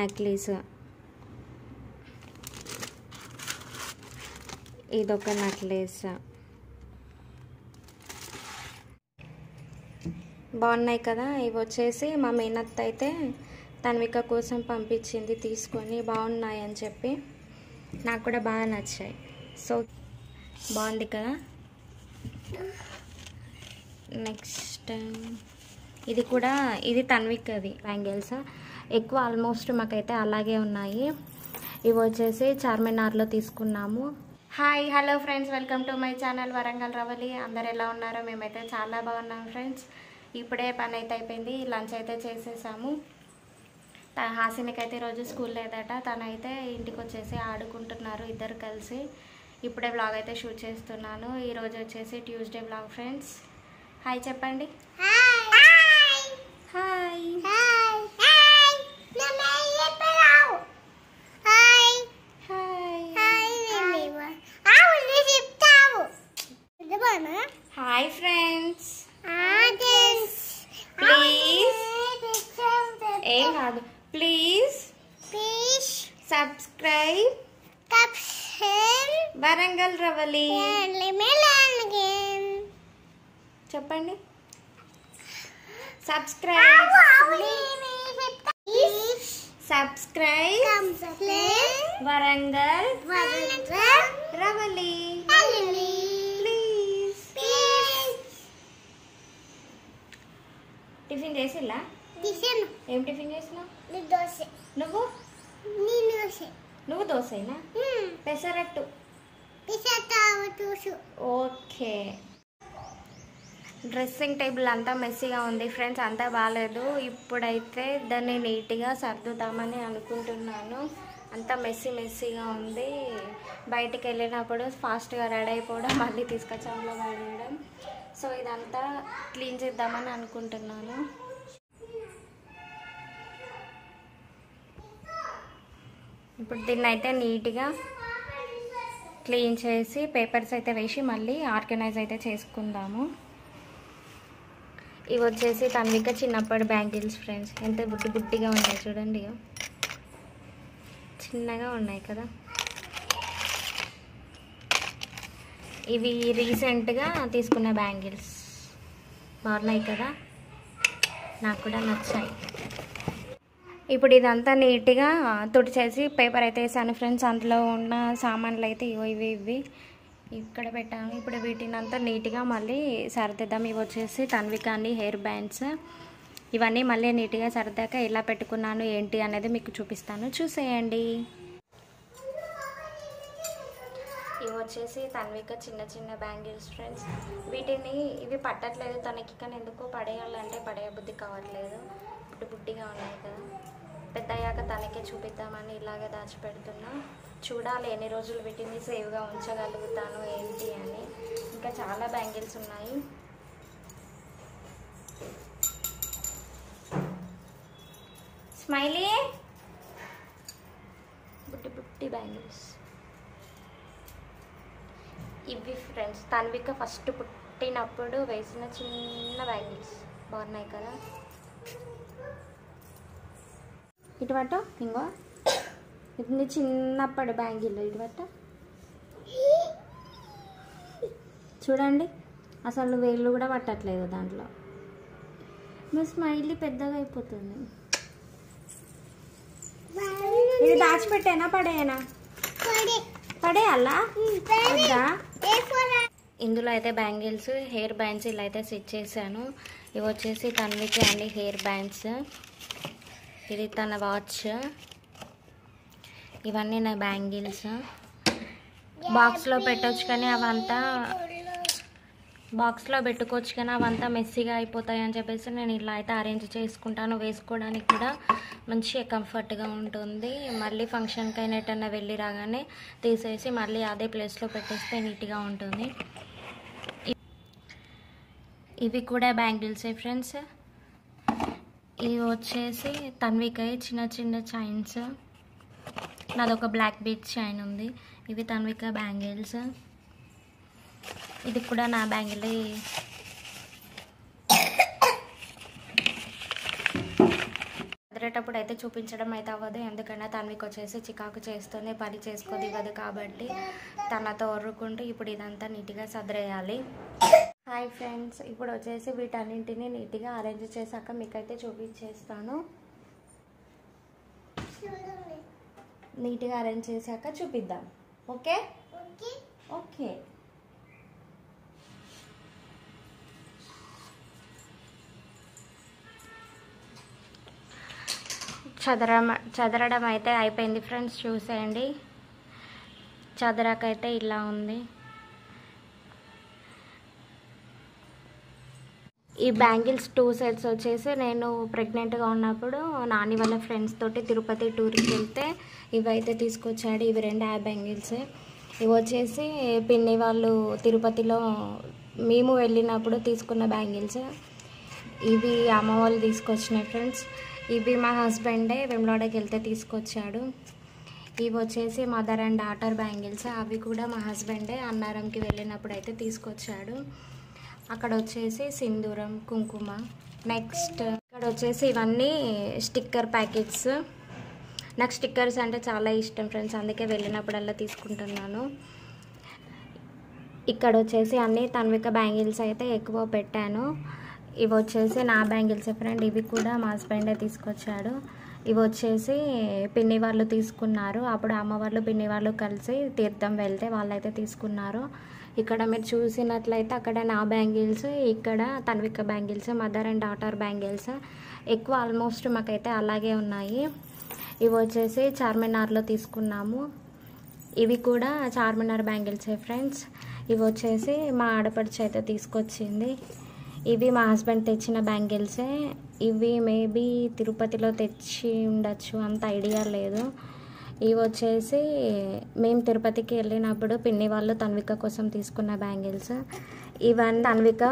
Necklace, ఇదొక necklace. బాగున్నాయి కదా. ఇవి వచ్చేసి మా మేనత్త అయితే తన్విక కోసం పంపించింది తీసుకొని, బాగున్నాయి అని చెప్పి. నాకు కూడా బాగా నచ్చాయి. సో బాగుంది కదా. నెక్స్ట్ ఇది తన్వికది బ్యాంగిల్స్. ఎక్కువ ఆల్మోస్ట్ మాకైతే అలాగే ఉన్నాయి. ఇవి వచ్చేసి చార్మినార్లో తీసుకున్నాము. Hi hello friends, welcome to my channel Warangal Ravali. అందరు ఎలా ఉన్నారో? మేమైతే చాలా బాగున్నాం ఫ్రెండ్స్. ఇప్పుడే పని అయితే అయిపోయింది, లంచ్ అయితే చేసేసాము. హాసినికైతే ఈరోజు స్కూల్ లేదట, తనైతే ఇంటికి వచ్చేసి ఆడుకుంటున్నారు ఇద్దరు కలిసి. ఇప్పుడే వ్లాగ్ అయితే షూట్ చేస్తున్నాను. ఈరోజు వచ్చేసి ట్యూస్డే వ్లాగ్ ఫ్రెండ్స్. హాయ్ చెప్పండి. Hi hi friends. ప్లీజ్ ఏం కాదు, ప్లీజ్ సబ్స్క్రైబ్ వరంగల్ రవలి. చెప్పండి. Subscribe Warangal Ravali. Please. Tiffin చేసిల్లా? ఏం టిఫిన్ చేసినావు? నువ్వు దోశనా? పెసరట్టు. ఓకే. డ్రెస్సింగ్ టేబుల్ అంతా మెస్సీగా ఉంది ఫ్రెండ్స్, అంతా బాగాలేదు. ఇప్పుడైతే దాన్ని నీట్గా సర్దుదామని అనుకుంటున్నాను. అంతా మెస్సీగా ఉంది. బయటికి వెళ్ళినప్పుడు ఫాస్ట్గా రెడీ అయిపోవడం, మళ్ళీ తీసుకొచ్చాములో పడేయడం. సో ఇదంతా క్లీన్ చేద్దామని అనుకుంటున్నాను. ఇప్పుడు దీన్ని అయితే నీట్గా క్లీన్ చేసి పేపర్స్ అయితే వేసి మళ్ళీ ఆర్గనైజ్ అయితే చేసుకుందాము. ఇవి వచ్చేసి తన్విక చిన్నప్పటి బ్యాంగిల్స్ ఫ్రెండ్స్. ఎంత బుడ్డిగా ఉన్నాయి చూడండి, చిన్నగా ఉన్నాయి కదా. ఇవి రీసెంట్గా తీసుకున్న బ్యాంగిల్స్, బాగున్నాయి కదా, నాకు కూడా నచ్చాయి. ఇప్పుడు ఇదంతా నీట్గా తుడిచేసి పేపర్ అయితే వేసాను ఫ్రెండ్స్. అందులో ఉన్న సామాన్లు అయితే ఇవి ఇక్కడ పెట్టాను. ఇప్పుడు వీటిని అంతా నీట్గా మళ్ళీ సర్దిద్దాం. ఇవి వచ్చేసి తన్విక అండి హెయిర్ బ్యాండ్స్. ఇవన్నీ మళ్ళీ నీట్గా సర్దాక ఎలా పెట్టుకున్నాను ఏంటి అనేది మీకు చూపిస్తాను, చూసేయండి. ఇవి వచ్చేసి తన్విక చిన్న బ్యాంగిల్స్ ఫ్రెండ్స్. ఇవి పట్టట్లేదు తనకి, కానీ ఎందుకో పడేయాలంటే పడేయబుద్ధి కావట్లేదు. బుడ్డిగా ఉన్నాయి కదా. పెద్ద అయ్యాక తనకే చూపిద్దామని ఇలాగే దాచిపెడుతున్నా. చూడాలి ఎన్ని రోజులు వీటిని సేవ్గా ఉంచగలుగుతాను ఏంటి అని. ఇంకా చాలా బ్యాంగిల్స్ ఉన్నాయి. స్మైలీ బుట్టి బ్యాంగిల్స్ ఇవి ఫ్రెండ్స్. తన్విక ఫస్ట్ పుట్టినప్పుడు వేసిన చిన్న బ్యాంగిల్స్, బాగున్నాయి కదా. ఇటువట ఇంకో ఇది చిన్నప్పటి బ్యాంగిల్. ఇటువట చూడండి, అసలు వేళ్ళు కూడా పట్టట్లేదు దాంట్లో. మీ స్మైలీ పెద్దగా అయిపోతుంది. ఇది దాచిపెట్టేనా పడేయనా? పడేయాలా? ఇందులో అయితే బ్యాంగిల్స్, హెయిర్ బ్యాండ్స్ ఇలా అయితే సెట్ చేశాను. ఇవి వచ్చేసి తన్విక అండి హెయిర్ బ్యాండ్స్. ఇది తన వాచ్. ఇవన్నీ నా బ్యాంగిల్స్. బాక్స్లో పెట్టవచ్చు కానీ అవంతా మెస్సీగా అయిపోతాయి అని చెప్పేసి నేను ఇలా అయితే అరేంజ్ చేసుకుంటాను. వేసుకోవడానికి కూడా మంచిగా కంఫర్ట్గా ఉంటుంది. మళ్ళీ ఫంక్షన్కి అయినా ఎటన్నా వెళ్ళి రాగానే తీసేసి మళ్ళీ అదే ప్లేస్లో పెట్టేస్తే నీట్గా ఉంటుంది. ఇవి కూడా బ్యాంగిల్సే ఫ్రెండ్స్. ఇవి వచ్చేసి తన్విక చిన్న చైన్స్. నాదొక బ్లాక్ బీట్ చైన్ ఉంది. ఇవి తన్విక బ్యాంగిల్స్. ఇది కూడా నా బ్యాంగిల్. సర్దేటప్పుడు అయితే చూపించడం అయితే అవ్వదు, ఎందుకంటే తనకి వచ్చేసి చికాకు చేస్తూనే పని చేసుకోదు ఇవ్వదు కాబట్టి తనతో ఒర్రుకుంటూ ఇప్పుడు ఇదంతా నీట్గా సర్దేయాలి. హాయ్ ఫ్రెండ్స్, ఇప్పుడు వచ్చేసి వీటన్నింటినీ నీట్గా అరేంజ్ చేశాక మీకైతే చూపించేస్తాను. నీట్గా అరేంజ్ చేశాక చూపిద్దాం. Okay okay. చదరడం అయితే అయిపోయింది ఫ్రెండ్స్, చూసేయండి. చదరాకైతే ఇలా ఉంది. ఈ బ్యాంగిల్స్ 2 సెట్స్ వచ్చేసి నేను ప్రెగ్నెంట్గా ఉన్నప్పుడు నాని వాళ్ళ ఫ్రెండ్స్ తోటి తిరుపతి టూర్కి వెళ్తే ఇవైతే తీసుకొచ్చాడు. ఇవి 2 హ్యాబ్ బ్యాంగిల్స్. ఇవి వచ్చేసి పిన్ని వాళ్ళు తిరుపతిలో మేము వెళ్ళినప్పుడు తీసుకున్న బ్యాంగిల్స్. ఇవి అమ్మ వాళ్ళు తీసుకొచ్చినాయి ఫ్రెండ్స్. ఇవి మా హస్బెండే వెమ్లాడకి వెళ్తే తీసుకొచ్చాడు. ఇవి వచ్చేసి మదర్ అండ్ డాటర్ బ్యాంగిల్స్. అవి కూడా మా హస్బెండే అన్నారంకి వెళ్ళినప్పుడు అయితే తీసుకొచ్చాడు. అక్కడ వచ్చేసి సింధూరం, కుంకుమ. నెక్స్ట్ ఇక్కడ వచ్చేసి ఇవన్నీ స్టిక్కర్ ప్యాకెట్స్. నాకు స్టిక్కర్స్ అంటే చాలా ఇష్టం ఫ్రెండ్స్, అందుకే వెళ్ళినప్పుడల్లా తీసుకుంటున్నాను. ఇక్కడ వచ్చేసి అన్నీ తన్విక బ్యాంగిల్స్ అయితే ఎక్కువ పెట్టాను. ఇవి వచ్చేసి నా బ్యాంగిల్స్ ఫ్రెండ్, ఇవి కూడా మా హస్బెండే తీసుకొచ్చాడు. ఇవి వచ్చేసి పిన్ని వాళ్ళు తీసుకున్నారు. అప్పుడు అమ్మ వాళ్ళు పిన్ని వాళ్ళు కలిసి తీర్థం వెళ్తే వాళ్ళైతే తీసుకున్నారు. ఇక్కడ మీరు చూసినట్లయితే అక్కడ నా బ్యాంగిల్స్, ఇక్కడ Tanvika bangles, mother and daughter bangles ఎక్కువ ఆల్మోస్ట్ మాకైతే అలాగే ఉన్నాయి. ఇవి వచ్చేసి చార్మినార్లో తీసుకున్నాము. ఇవి కూడా చార్మినార్ బ్యాంగిల్సే ఫ్రెండ్స్. ఇవి వచ్చేసి మా ఆడపడుచు అయితే తీసుకొచ్చింది. ఇవి మా హస్బెండ్ తెచ్చిన బ్యాంగిల్సే. ఇవి మేబీ తిరుపతిలో తెచ్చి ఉండొచ్చు, అంత ఐడియా లేదు. ఇవి వచ్చేసి మేము తిరుపతికి వెళ్ళినప్పుడు పిన్ని వాళ్ళు తన్విక కోసం తీసుకున్న బ్యాంగిల్స్. ఇవన్నీ తన్విక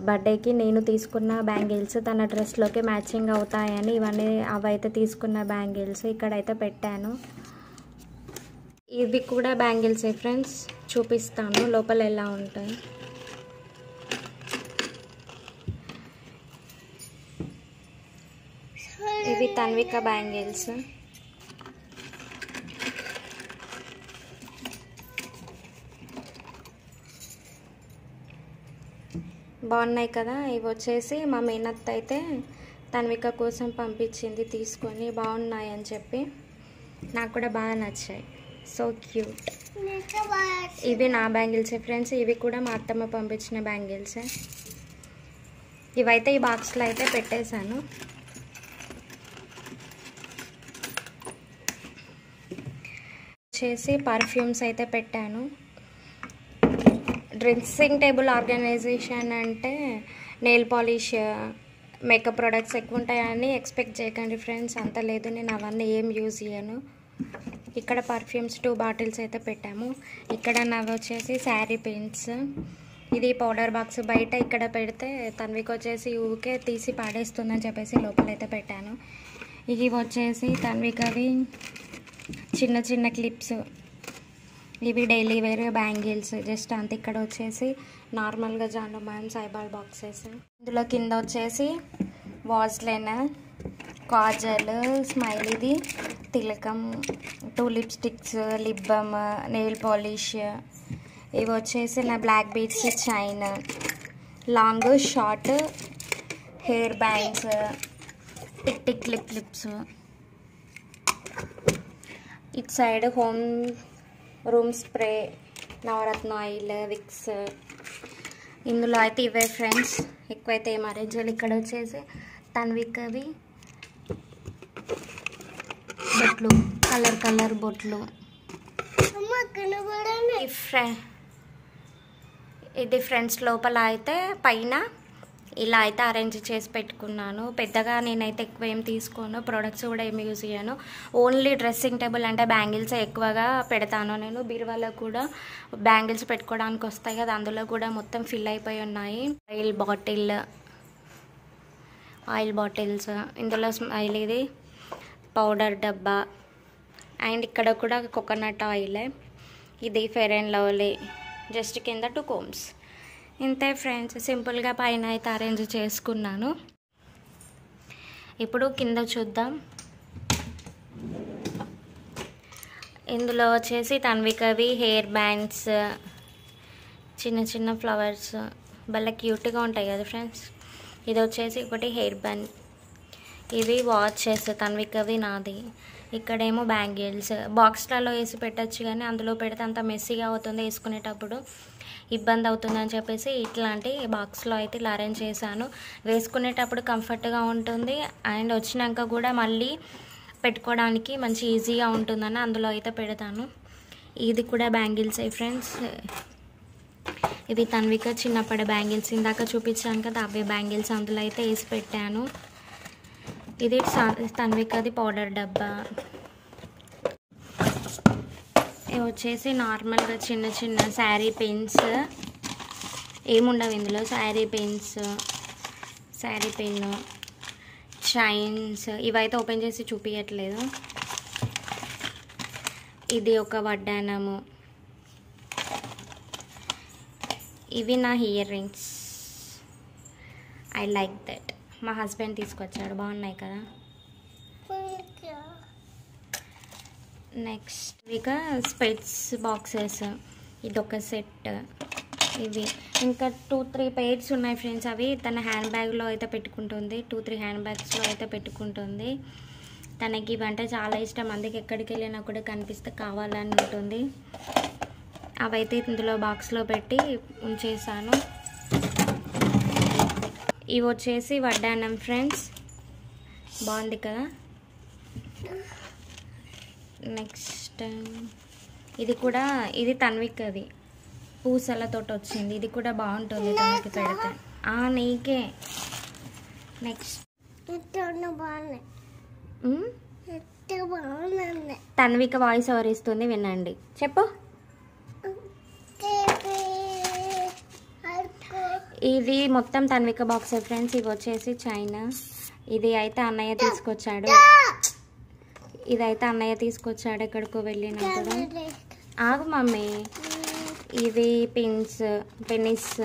బర్త్డేకి నేను తీసుకున్న బ్యాంగిల్స్, తన డ్రెస్లోకి మ్యాచింగ్ అవుతాయని ఇవన్నీ అవైతే తీసుకున్న బ్యాంగిల్స్ ఇక్కడైతే పెట్టాను. ఇవి కూడా బ్యాంగిల్సే ఫ్రెండ్స్, చూపిస్తాను లోపల ఎలా ఉంటాయి. ఇవి తన్విక బ్యాంగిల్స్. బాగున్నాయి కదా. ఇవి వచ్చేసి మా మేనత్త అయితే తన్విక కోసం పంపించింది తీసుకొని, బాగున్నాయి అని చెప్పి. నాకు కూడా బాగా నచ్చాయి, సో క్యూట్. ఇవి నా బ్యాంగిల్సే ఫ్రెండ్స్. ఇవి కూడా మా అత్తమ్మ పంపించిన బ్యాంగిల్సే. ఇవైతే ఈ బాక్స్లో అయితే పెట్టేశాను. వచ్చేసి పర్ఫ్యూమ్స్ అయితే పెట్టాను. డ్రెస్సింగ్ టేబుల్ ఆర్గనైజేషన్ అంటే నెయిల్ పాలిష్, మేకప్ ప్రొడక్ట్స్ ఎక్కువ ఉంటాయని ఎక్స్పెక్ట్ చేయకండి ఫ్రెండ్స్, అంత లేదు. నేను అవన్నీ ఏం యూజ్ చేయను. ఇక్కడ పర్ఫ్యూమ్స్ 2 బాటిల్స్ అయితే పెట్టాము. ఇక్కడ నవ్వు వచ్చేసి శారీ పెయింట్స్. ఇది పౌడర్ బాక్స్. బయట ఇక్కడ పెడితే తన్వికి వచ్చేసి ఊకే తీసి పాడేస్తుందని చెప్పేసి లోపలైతే పెట్టాను. ఇవి వచ్చేసి తన్వికవి చిన్న చిన్న క్లిప్స్. ఇవి డైలీ వేర్ బ్యాంగిల్స్ జస్ట్ అంత. ఇక్కడ వచ్చేసి నార్మల్గా జాండోమాన్ సైబాల్ బాక్సెస్. ఇందులో కింద వచ్చేసి వాజ్లైన్, కాజల్, స్మైలీది, తిలకం, 2 lipsticks, lip balm, nail polish. ఇవి వచ్చేసి నా black beads chain, long short hair bands, tick tick lips. ఇటు side home room spray, Navratna oil, Vicks. ఇందులో అయితే ఇవే ఫ్రెండ్స్, ఎక్కువైతే ఏం అరేంజ్ చేయాలి. ఇక్కడ వచ్చేసి తన్వికవి బొట్లు, కలర్ బొట్లు. ఇది ఫ్రెండ్స్ లోపల అయితే పైన ఇలా అయితే అరేంజ్ చేసి పెట్టుకున్నాను. పెద్దగా నేనైతే ఎక్కువ ఏం తీసుకోను, ప్రొడక్ట్స్ కూడా ఏమి యూజ్ చేయను. ఓన్లీ డ్రెస్సింగ్ టేబుల్ అంటే బ్యాంగిల్స్ ఎక్కువగా పెడతాను నేను. బీరువాలో కూడా బ్యాంగిల్స్ పెట్టుకోవడానికి వస్తాయి కదా, అందులో కూడా మొత్తం ఫిల్ అయిపోయి ఉన్నాయి. ఆయిల్ బాటిల్స్, ఇందులో స్మైల్, ఇది పౌడర్ డబ్బా. అండ్ ఇక్కడ కూడా కోకోనట్ ఆయిల్. ఇది ఫెయిర్ అండ్ లవ్లీ, జస్ట్ కింద 2 కోమ్స్. ఇంతే ఫ్రెండ్స్, సింపుల్గా పైన అయితే అరేంజ్ చేసుకున్నాను. ఇప్పుడు కింద చూద్దాం. ఇందులో వచ్చేసి తన్వికవి హెయిర్ బ్యాండ్స్, చిన్న చిన్న ఫ్లవర్స్ భలే క్యూట్గా ఉంటాయి కదా ఫ్రెండ్స్. ఇది వచ్చేసి ఒకటి హెయిర్ బ్యాండ్. ఇవి వాచెస్ తన్వికవి, నాది. ఇక్కడేమో బ్యాంగిల్స్. బాక్స్లలో వేసి పెట్టచ్చు కానీ అందులో పెడితే అంత మెస్సీగా అవుతుంది, వేసుకునేటప్పుడు ఇబ్బంది అవుతుందని చెప్పేసి ఇట్లాంటి బాక్స్లో అయితే ఇలా అరేంజ్ చేశాను. వేసుకునేటప్పుడు కంఫర్ట్గా ఉంటుంది అండ్ వచ్చినాక కూడా మళ్ళీ పెట్టుకోవడానికి మంచి ఈజీగా ఉంటుందని అందులో అయితే పెడతాను. ఇది కూడా బ్యాంగిల్స్ ఫ్రెండ్స్. ఇవి తన్విక చిన్నప్పటి బ్యాంగిల్స్, ఇందాక చూపించాను కదా అవే బ్యాంగిల్స్ అందులో అయితే వేసి పెట్టాను. ఇది తన్వికది పౌడర్ డబ్బా. ఇవి వచ్చేసి నార్మల్గా చిన్న చిన్న శారీ పిన్స్, ఏముండవు ఇందులో. Sari pins, sari pin, chains, ఇవైతే ఓపెన్ చేసి చూపించట్లేదు. ఇది ఒక వడ్డానము. ఇవి నా ear rings. I like that. మా హస్బెండ్ తీసుకొచ్చాడు, బాగున్నాయి కదా. నెక్స్ట్ ఇక స్పెట్స్ బాక్సెస్, ఇదొక సెట్. ఇవి ఇంకా 2-3 పెయిర్స్ ఉన్నాయి ఫ్రెండ్స్. అవి తన హ్యాండ్ బ్యాగ్లో అయితే పెట్టుకుంటుంది, 2-3 హ్యాండ్ బ్యాగ్స్లో అయితే పెట్టుకుంటుంది. తనకి ఇవంటే చాలా ఇష్టం, అందుకే ఎక్కడికి వెళ్ళినా కూడా కనిపిస్తే కావాలని ఉంటుంది. అవైతే ఇందులో బాక్స్లో పెట్టి ఉంచేసాను. ఇవి వచ్చేసి వడ్డానం ఫ్రెండ్స్, బాగుంది కదా. నెక్స్ట్ ఇది కూడా, ఇది తన్వికది పూసలతో వచ్చింది. ఇది కూడా బాగుంటుంది తనకి పెడితే. నీకే. నెక్స్ట్ తన్విక వాయిస్ ఓవర్ ఇస్తుంది, వినండి. చెప్పు. ఇది మొత్తం తన్విక బాక్స్ ఫ్రెండ్స్. ఇవి వచ్చేసి చైనా. ఇది అయితే అన్నయ్య తీసుకొచ్చాడు. ఇదైతే అన్నయ్య తీసుకొచ్చాడు ఎక్కడికో వెళ్ళినప్పుడు. ఆగు మమ్మీ. ఇవి పిన్స్, పెన్నిస్.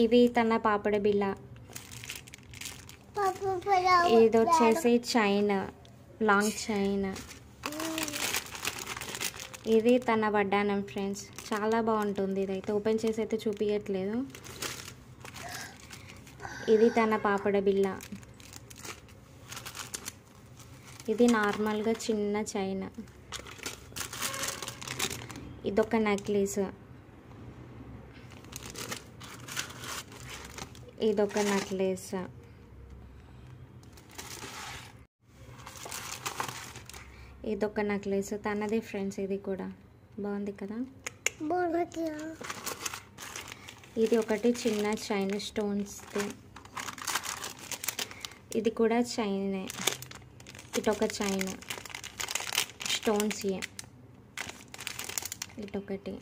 ఇవి తన పాపడ బిల్ల. ఇది వచ్చేసి చైన్, లాంగ్ చైన్. ఇది తన వడ్డానం ఫ్రెండ్స్, చాలా బాగుంటుంది. ఇదైతే ఓపెన్ చేసి అయితే చూపించట్లేదు. ఇది తన పాపడ బిల్ల. ఇది నార్మల్గా చిన్న చైన్. ఇదొక నెక్లెస్. ఇదొక నెక్లెస్. ఇదొక నెక్లెస్ తనది ఫ్రెండ్స్. ఇది కూడా బాగుంది కదా. ఇది ఒకటి చిన్న చైన్ స్టోన్స్ది. ఇది కూడా చైనే. ఇటొక చైన్ స్టోన్స్. ఇటొకటి.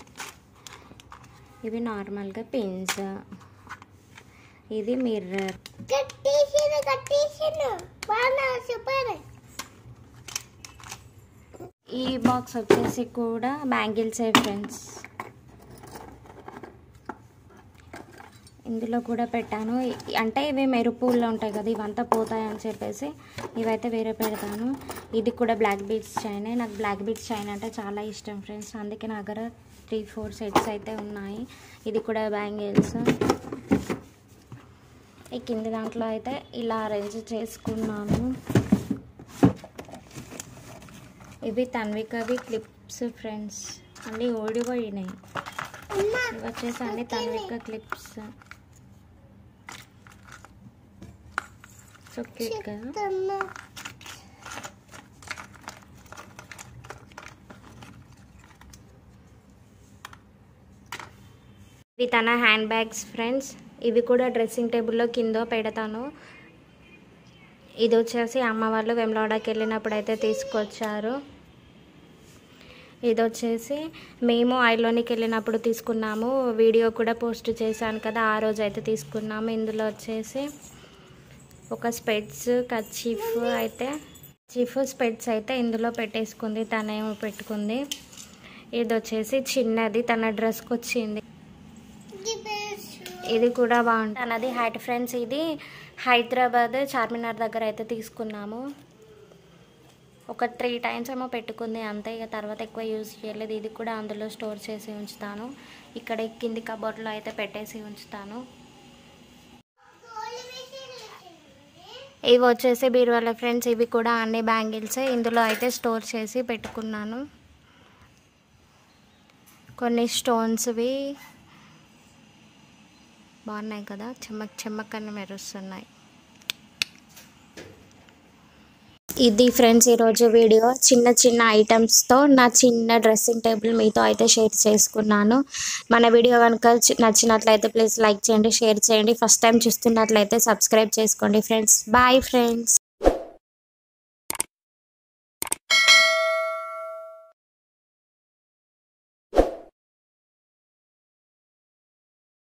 ఇవి నార్మల్గా పిన్స్. ఇది మిర్రర్. ఈ బాక్స్ వచ్చేసి కూడా బ్యాంగిల్సే ఫ్రెండ్స్. ఇందులో కూడా పెట్టాను. అంటే ఇవి మెరుపుల్లో ఉంటాయి కదా, ఇవంతా పోతాయని చెప్పేసి ఇవైతే వేరే పెడతాను. ఇది కూడా బ్లాక్ బీడ్స్ చైన్. నాకు బ్లాక్ బీడ్స్ చైన్ అంటే చాలా ఇష్టం ఫ్రెండ్స్, అందుకే నా దగ్గర 3-4 సెట్స్ అయితే ఉన్నాయి. ఇది కూడా బ్యాంగిల్స్. ఈ కింది దాంట్లో అయితే ఇలా అరేంజ్ చేసుకున్నాను. ఇవి తన్వికవి క్లిప్స్ ఫ్రెండ్స్, అన్నీ ఓడిపోయినాయి. ఇవి వచ్చేసి అన్ని తన్విక క్లిప్స్. సో క్యూట్ కదా. ఇవి తన హ్యాండ్ బ్యాగ్స్ ఫ్రెండ్స్. ఇవి కూడా డ్రెస్సింగ్ టేబుల్లో కింద పెడతాను. ఇది వచ్చేసి అమ్మ వాళ్ళు వెమ్లవాడకి వెళ్ళినప్పుడు అయితే తీసుకొచ్చారు. ఇది వచ్చేసి మేము ఐలోనికి వెళ్ళినప్పుడు తీసుకున్నాము, వీడియో కూడా పోస్ట్ చేశాను కదా, ఆ రోజు అయితే తీసుకున్నాము. ఇందులో వచ్చేసి ఒక స్పెట్స్, కర్చీఫ్ అయితే స్పెట్స్ అయితే ఇందులో పెట్టేసుకుంది, తనేమో పెట్టుకుంది. ఇది వచ్చేసి చిన్నది తన డ్రెస్కి వచ్చింది. ఇది కూడా బాగుంటుంది. తనది హ్యాట్ ఫ్రెండ్స్. ఇది హైదరాబాద్ చార్మినార్ దగ్గర అయితే తీసుకున్నాము. ఒక 3 టైమ్స్ ఏమో పెట్టుకుంది అంతే. ఇక తర్వాత ఎక్కువ యూజ్ చేయలేదు. ఇది కూడా అందులో స్టోర్ చేసి ఉంచుతాను. ఇక్కడ కింది కబోర్డ్లో అయితే పెట్టేసి ఉంచుతాను. ఇవి వచ్చేసి బీరువాలో ఫ్రెండ్స్. ఇవి కూడా అన్ని బ్యాంగిల్సే. ఇందులో అయితే స్టోర్ చేసి పెట్టుకున్నాను. కొన్ని స్టోన్స్వి బాగున్నాయి కదా, చెమ్మక్ చెమ్మక్ అని మెరుస్తున్నాయి. ఇది ఫ్రెండ్స్ ఈరోజు వీడియో. చిన్న చిన్న ఐటమ్స్తో నా చిన్న డ్రెస్సింగ్ టేబుల్ మీతో అయితే షేర్ చేసుకున్నాను. మన వీడియో కనుక నచ్చినట్లయితే ప్లీజ్ లైక్ చేయండి, షేర్ చేయండి. ఫస్ట్ టైం చూస్తున్నట్లయితే సబ్స్క్రైబ్ చేసుకోండి ఫ్రెండ్స్. Bye friends.